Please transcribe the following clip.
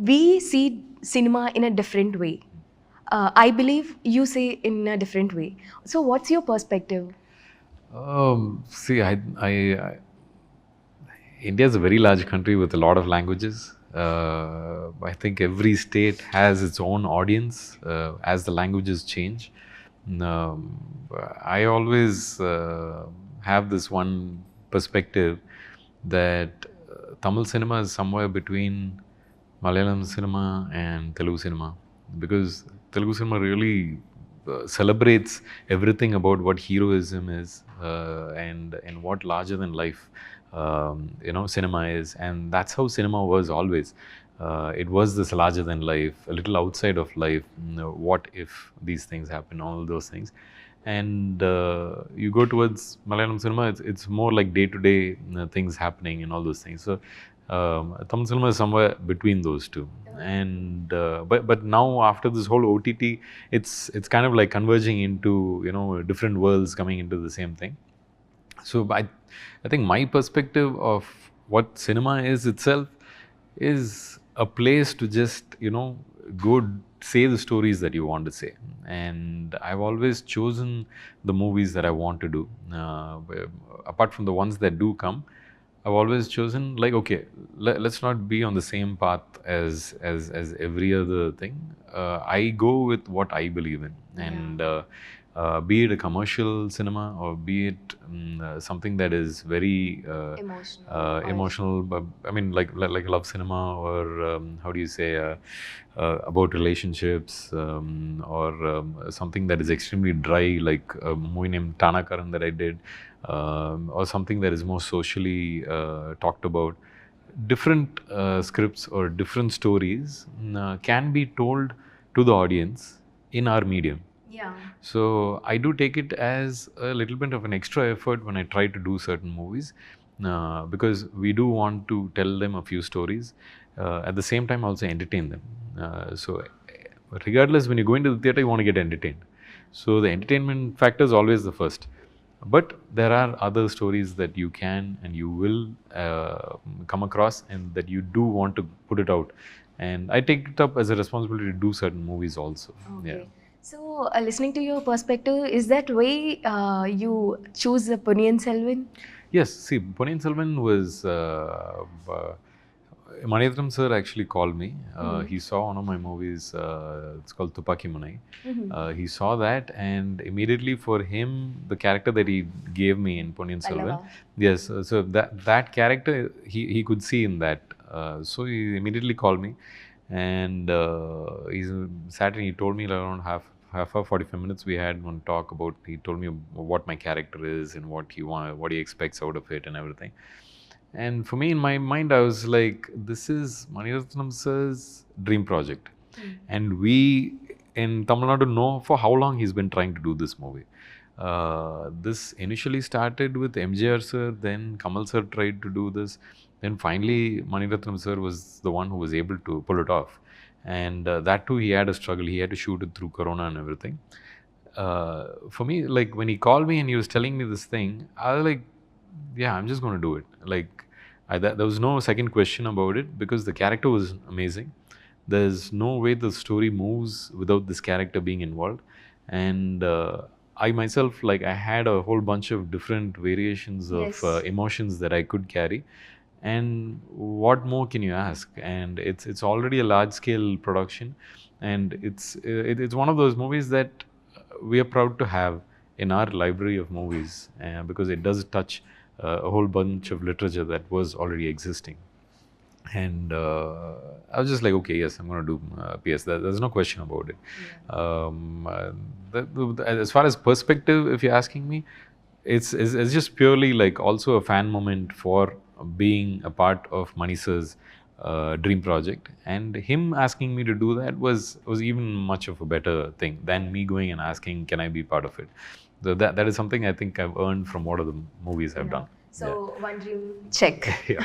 we see cinema in a different way. I believe you say in a different way. So, what's your perspective? See, India is a very large country with a lot of languages. I think every state has its own audience as the languages change. Um, I always have this one perspective that Tamil cinema is somewhere between Malayalam cinema and Telugu cinema, because Telugu cinema really celebrates everything about what heroism is, and what larger than life cinema is, and that's how cinema was always. It was this larger than life, a little outside of life. What if these things happen? All those things. And you go towards Malayalam cinema, it's more like day to day things happening and all those things. So Tamil cinema is somewhere between those two. And but now after this whole OTT, it's kind of like converging into different worlds coming into the same thing. So I think my perspective of what cinema is itself is a place to just go say the stories that you want to say. And I've always chosen the movies that I want to do. Apart from the ones that do come, I've always chosen, like, okay, let's not be on the same path as every other thing. I go with what I believe in. And be it a commercial cinema, or be it something that is very emotional, but I mean, like love cinema, or how do you say, about relationships, or something that is extremely dry, like a movie named Tanakaran that I did, or something that is more socially talked about. Different scripts or different stories can be told to the audience in our medium. Yeah. So I do take it as a little bit of an extra effort when I try to do certain movies, because we do want to tell them a few stories, at the same time also entertain them. So regardless, when you go into the theatre, you want to get entertained. So the entertainment factor is always the first. But there are other stories that you can and you will come across, and that you do want to put it out. And I take it up as a responsibility to do certain movies also. Okay. Yeah. So, listening to your perspective, is that way you choose Ponniyin Selvan? Yes, see, Ponniyin Selvan was Maniratnam sir actually called me. He saw one of my movies. It's called Tupaki Munai. He saw that, and immediately for him, the character that he gave me in Ponniyin Selvan, yes, so that character he could see in that. So he immediately called me, and he sat and he told me around half hour, 45 minutes we had one talk about. He told me what my character is and what he expects out of it and everything. And for me, in my mind, I was like, this is Maniratnam sir's dream project. And we in Tamil Nadu know for how long he's been trying to do this movie. This initially started with MJR sir, then Kamal sir tried to do this. Then finally, Maniratnam sir was the one who was able to pull it off. And that too, he had a struggle. He had to shoot it through Corona and everything. For me, like when he called me and he was telling me this thing, I was like, yeah, I'm just going to do it. Like, there was no second question about it, because the character was amazing. There's no way the story moves without this character being involved. And I myself, like, I had a whole bunch of different variations of emotions that I could carry. And what more can you ask? And it's already a large scale production, and it's one of those movies that we are proud to have in our library of movies, because it does touch a whole bunch of literature that was already existing. And I was just like, okay, yes, I'm going to do PS. There's no question about it. As far as perspective, if you're asking me, it's just purely like also a fan moment for being a part of Mani sir's dream project. And him asking me to do that was even much of a better thing than me going and asking, can I be part of it? So that is something I think I've earned from what are the movies I've done. So, one dream check. Yeah.